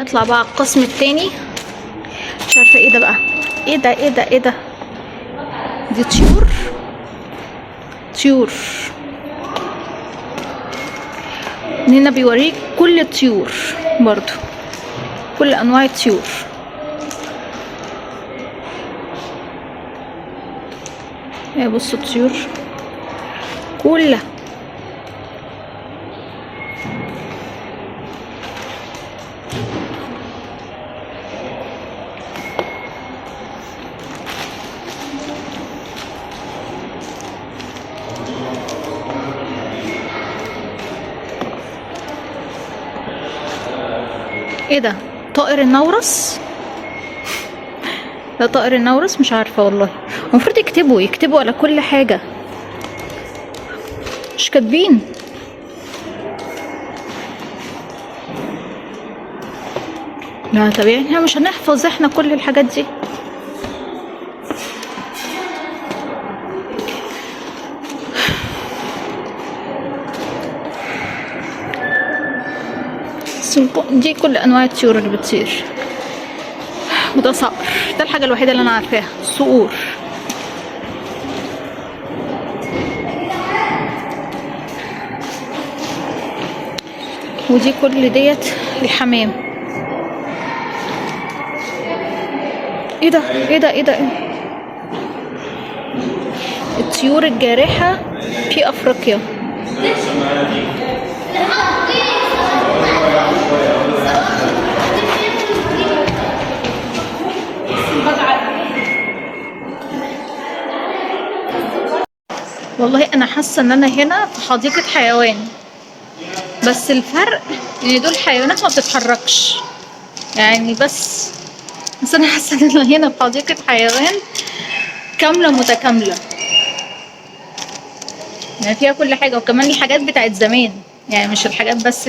اطلع بقى على القسم التاني. مش عارفه ايه ده بقى. ايه ده ايه ده ايه ده؟ دي طيور. طيور. هنا بيوريك كل الطيور برضو، كل انواع الطيور. ايه بصوا الطيور كلها. ايه ده؟ طائر النورس. ده طائر النورس. مش عارفه والله، المفروض يكتبوا على كل حاجه، مش كاتبين. لا طب يعني احنا مش هنحفظ احنا كل الحاجات دي؟ دي كل انواع الطيور اللي بتطير. وده صقر. ده الحاجه الوحيده اللي انا عارفاها، الصقور. ودي كل ديت الحمام. ايه ده ايه ده ايه ده؟ الطيور الجارحه في افريقيا. والله انا حاسه ان انا هنا في حديقه حيوان، بس الفرق ان دول حيوانات ما بتتحركش يعني. بس انا حاسه ان انا هنا في حديقه حيوان كامله متكامله، يعني فيها كل حاجه، وكمان الحاجات بتاعت زمان، يعني مش الحاجات بس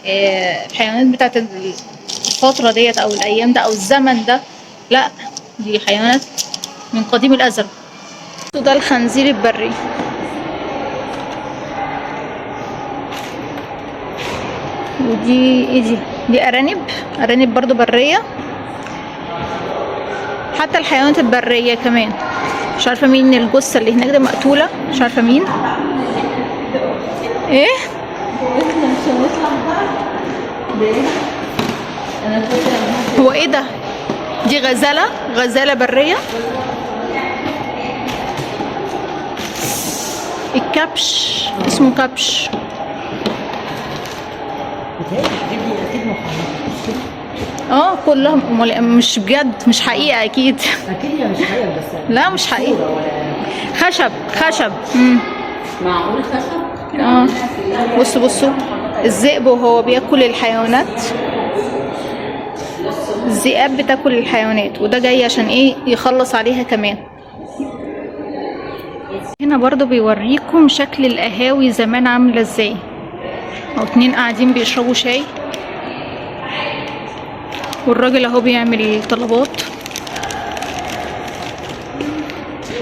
الحيوانات بتاعت الفتره ديت او الايام ده او الزمن ده، لا دي حيوانات من قديم الازل. ده الخنزير البري. ودي ايه دي ارانب برضو بريه. حتى الحيوانات البريه كمان. مش عارفه مين الجثه اللي هناك ده مقتوله، مش عارفه مين. ايه هو ايه ده؟ دي غزاله بريه. الكبش اسمه كبش. كلها مش بجد، مش حقيقة اكيد. هي مش حقيقة بس. لا مش حقيقة. خشب. معقول خشب؟ بصوا الذئب وهو بياكل الحيوانات. الذئاب بتاكل الحيوانات، وده جاي عشان ايه؟ يخلص عليها كمان. هنا برضو بيوريكم شكل القهاوي زمان عاملة ازاي، او اتنين قاعدين بيشربوا شاي، والراجل اهو بيعمل طلبات،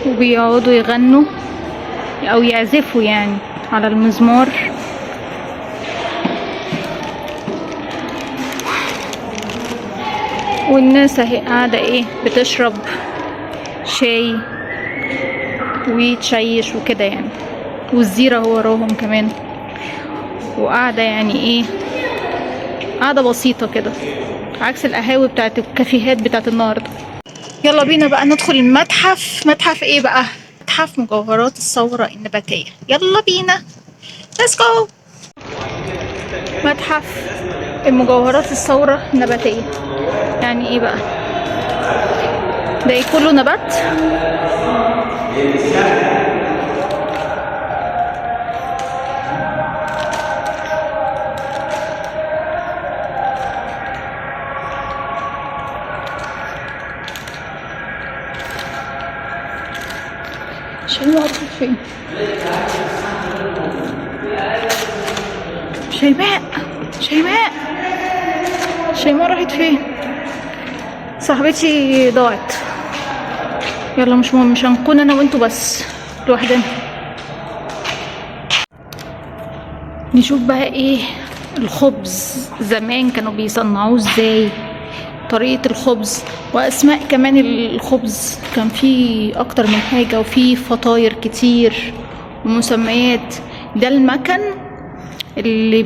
وبيقعدوا يغنوا او يعزفوا يعني على المزمار. والناس اهي قاعدة ايه؟ بتشرب شاي ويتشيش وكده يعني، والزيرة هو وراهم كمان، وقاعدة يعني ايه؟ قاعدة بسيطة كده، عكس القهاوي بتاعت الكافيهات بتاعت النهاردة. يلا بينا بقى ندخل المتحف. متحف ايه بقى؟ متحف مجوهرات الثورة النباتية. يلا بينا let's go. متحف المجوهرات الثورة النباتية يعني ايه بقى؟ ده ايه؟ كله نبات؟ شيماء راحت فين؟ شيماء راحت فين؟ صاحبتي ضاعت. يلا مش مهم، مش هنكون انا وانتوا بس لوحدنا. نشوف بقى ايه الخبز زمان كانوا بيصنعوه ازاي، طريقة الخبز واسماء كمان الخبز، كان في اكتر من حاجة وفي فطاير كتير ومسميات. ده المكن اللي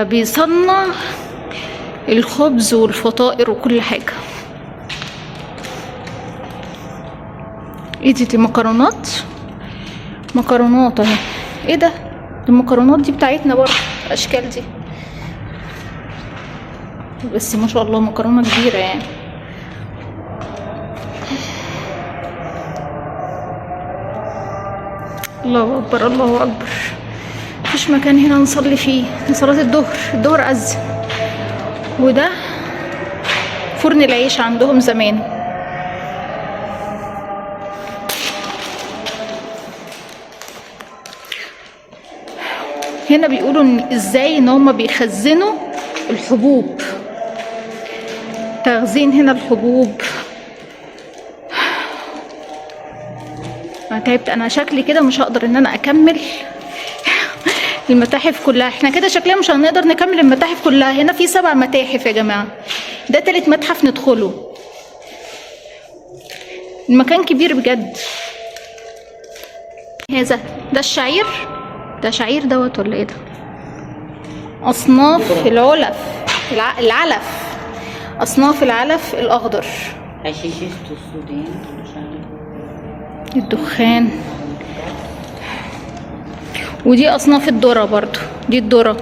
بيصنع الخبز والفطائر وكل حاجة. ايه دي مكرونات اهي. ايه ده؟ المكرونات دي بتاعتنا برضه، الاشكال دي، بس ما شاء الله مكرونه كبيره يعني. الله اكبر الله اكبر. مفيش مكان هنا نصلي فيه صلاه الظهر اذن. وده فرن العيش عندهم زمان. هنا بيقولوا ازاي ان هما بيخزنوا الحبوب، تخزين هنا الحبوب. انا تعبت، انا شكلي كده مش هقدر ان انا اكمل المتاحف كلها. احنا كده شكلنا مش هنقدر نكمل المتاحف كلها. هنا في 7 متاحف يا جماعة، ده 3 متحف ندخله. المكان كبير بجد. ده الشعير، ده شعير دوت ولا ايه ده؟ اصناف العلف، اصناف العلف الاخضر، الدخان. ودي اصناف الذرة برضو، دي الذرة.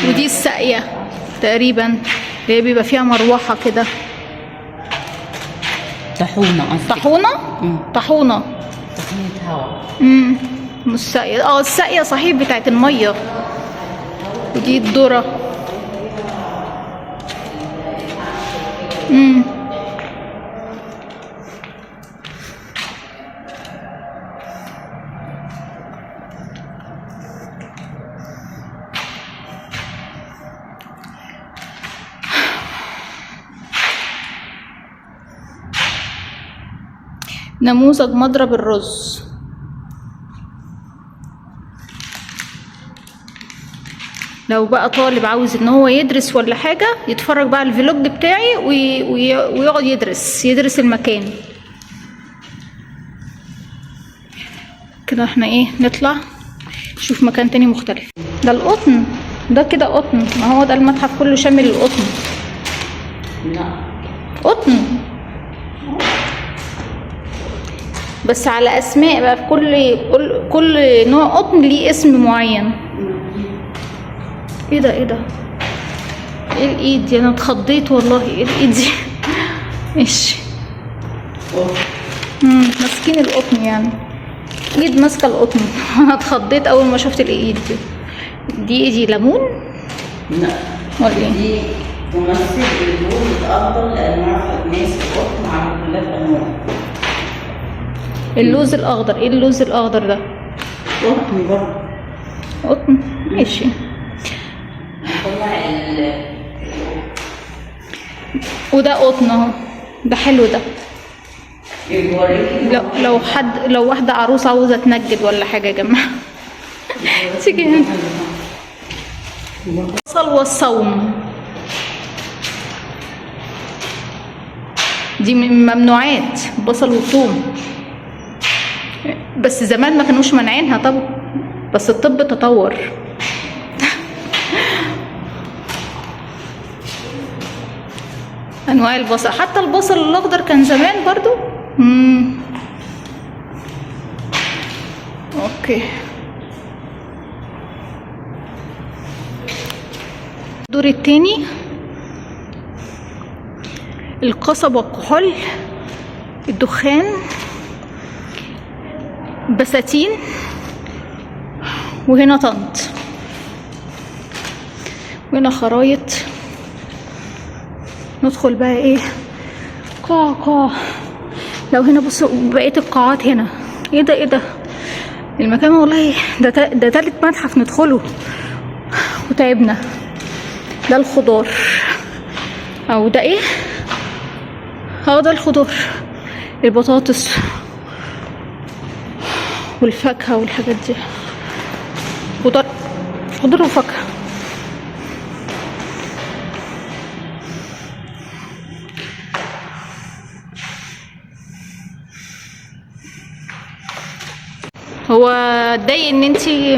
ودي الساقية تقريبا، اللي بيبقى فيها مروحة كده. طاحونة طاحونة هواء. مش ساقية. الساقية صحيح بتاعت المية. ودي الذرة. نموذج مضرب الرز. لو بقى طالب عاوز ان هو يدرس ولا حاجة، يتفرج بقى على الفلوج بتاعي ويقعد يدرس المكان كده. احنا ايه، نطلع نشوف مكان تاني مختلف. ده القطن، ده كده قطن. ما هو ده المتحف كله شامل القطن. لا قطن بس على اسماء بقى، في كل نوع قطن ليه اسم معين. ايه ده ايه الايد دي؟ انا اتخضيت والله. ايه الايد دي؟ ماشي. ماسكين القطن يعني، ايد ماسكه القطن. انا اتخضيت اول ما شفت الايد دي. دي ايه دي؟ ليمون؟ لا ولا ايه؟ دي تمثل اللون الافضل لانواع الناس القطن على اختلاف انواعه. اللوز الاخضر. ايه اللوز الاخضر ده؟ قطن برضه. قطن ماشي. وده قطن اهو، ده حلو ده. لو واحده عروسه عاوزه تنجد ولا حاجه يا جماعه تيجي هنا. البصل والثوم دي ممنوعات، البصل والثوم. بس زمان ما كانوش مانعينها طبعا، بس الطب تطور. انواع البصل، حتى البصل الاخضر كان زمان برضو. اوكي. الدور التاني القصب والكحول، الدخان، بساتين، وهنا طنط، وهنا خرايط. ندخل بقى ايه، قاع. لو هنا بصوا بقية القاعات هنا. ايه ده المكان والله ده تالت متحف ندخله وتعبنا. ده الخضار، او ده ايه، ده الخضار، البطاطس والفاكهة والحاجات دي، خضار، خضار وفاكهة. هو اتضايق ان انتي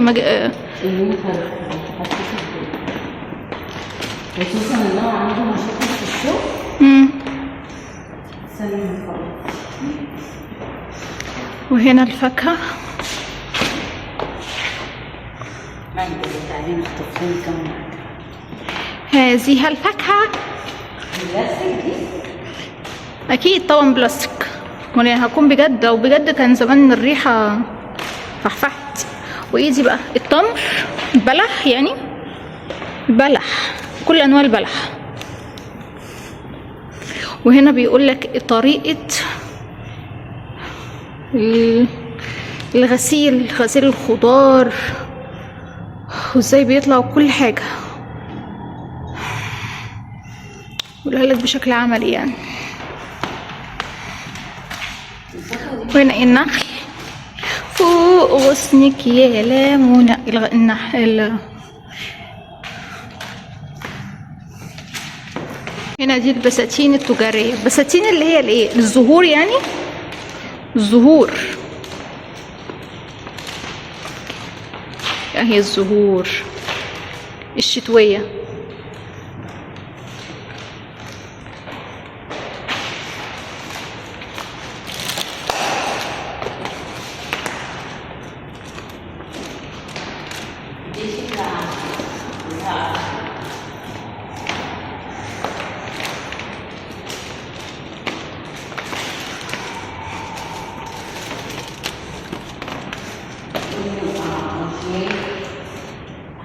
خصوصا ان انا عندي مشاكل في الشغل. سلم خالص. وهنا الفاكهة. مانجو تعالي نخطفهم كم واحدة. هذه الفاكهة بلاستيك دي؟ اكيد طبعا بلاستيك، وانا هكون بجد، او بجد كان زمان الريحة فحفحت. وايه دي بقى؟ التمر، البلح، يعني البلح، كل انواع البلح. وهنا بيقول لك طريقة الغسيل، غسيل الخضار، وازاي بيطلع كل حاجة، قولها لك بشكل عملي يعني. وهنا النخل فوق غصنك يا ليمونة، النحل. هنا دي البساتين التجارية، البساتين اللي هي الايه، الزهور يعني، الزهور اهي، الزهور الشتوية.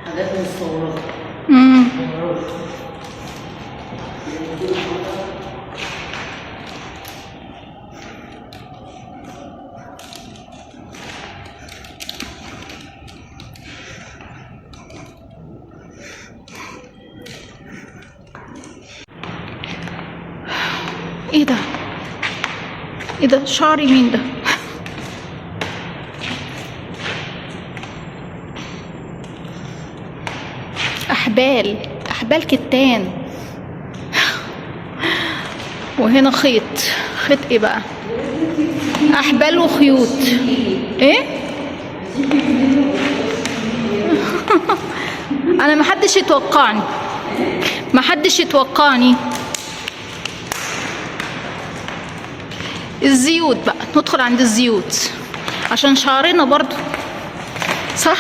حاجات مستوردة. ايه ده؟ ايه ده؟ شعري مين ده؟ احبال، احبال كتان. وهنا خيط، خيط ايه بقى؟ احبال وخيوط. ايه؟ انا محدش يتوقعني، محدش يتوقعني. الزيوت بقى، ندخل عند الزيوت عشان شعرنا برضو، صح؟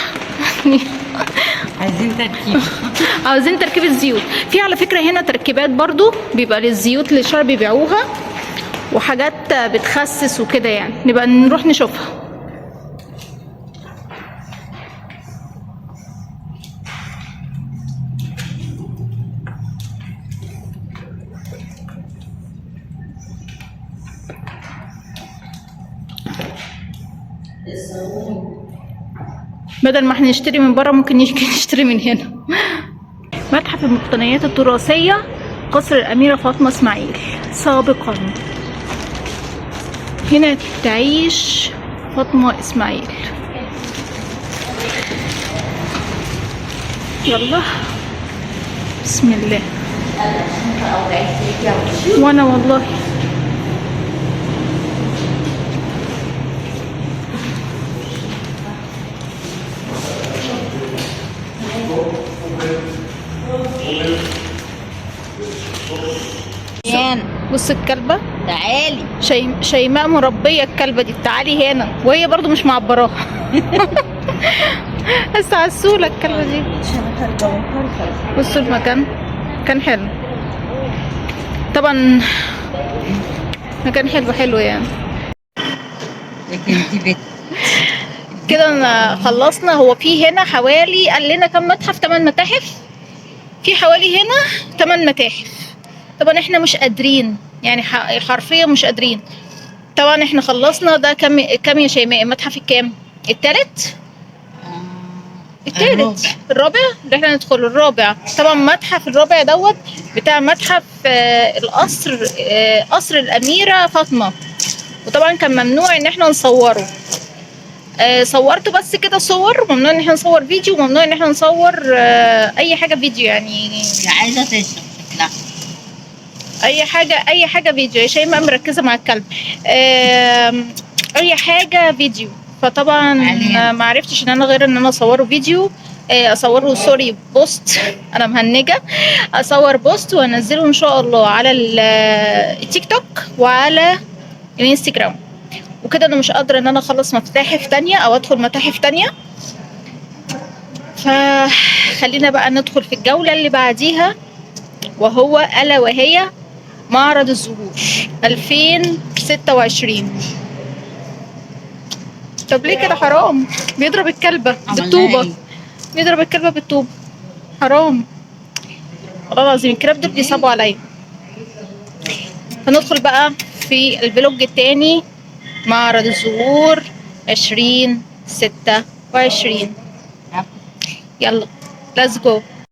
عايزين تركيب. عاوزين تركيب الزيوت. في على فكرة هنا تركيبات برضو بيبقى للزيوت للشعر بيبيعوها، وحاجات بتخسس وكده يعني، نبقى نروح نشوفها. بدل ما احنا نشتري من بره ممكن نيجي نشتري من هنا. متحف المقتنيات التراثية، قصر الأميرة فاطمة إسماعيل سابقا. هنا تعيش فاطمة إسماعيل. يلا بسم الله. وانا والله بص الكلبة، تعالي. شيماء مربية الكلبة دي، تعالي هنا، وهي برضو مش معبراها. بس عسولة الكلبة دي. بصوا المكان، كان حلو طبعا، مكان حلو يعني. لكن دي بيت كده انا خلصنا. هو في هنا حوالي، قال لنا كم متحف؟ 8 متاحف. في حوالي هنا 8 متاحف. طبعا احنا مش قادرين يعني، حرفيا مش قادرين. طبعا احنا خلصنا. ده كم يا شيماء؟ المتحف الكام؟ التالت؟ الرابع اللي احنا ندخله، الرابع. طبعا متحف الرابع دوت بتاع متحف القصر، قصر الأميرة فاطمة. وطبعا كان ممنوع ان احنا نصوره. صورت بس كده صور، ممنوع ان احنا نصور فيديو، وممنوع ان احنا نصور اي حاجه فيديو يعني. هي عايزة تشرب شكلها. اي حاجه فيديو يا شيماء، مركزه مع الكلب. اي حاجه فيديو. فطبعا علينا. ما عرفتش ان انا غير ان انا اصوره فيديو، اصوره سوري بوست. انا مهنجه. اصور بوست وانزله ان شاء الله على التيك توك وعلى الانستجرام. وكده انا مش قادره ان انا اخلص متاحف تانية او ادخل متاحف تانية. فخلينا بقى ندخل في الجوله اللي بعديها، وهو الا وهي معرض الزهور 2026. طب ليه كده؟ حرام. بيضرب الكلبة بالطوبة. بيضرب الكلبة بالطوبة. حرام والله العظيم، الكلاب دول بيصعبوا عليا. هندخل بقى في الفلوج التاني، معرض الزهور 2026. يلا، let's go.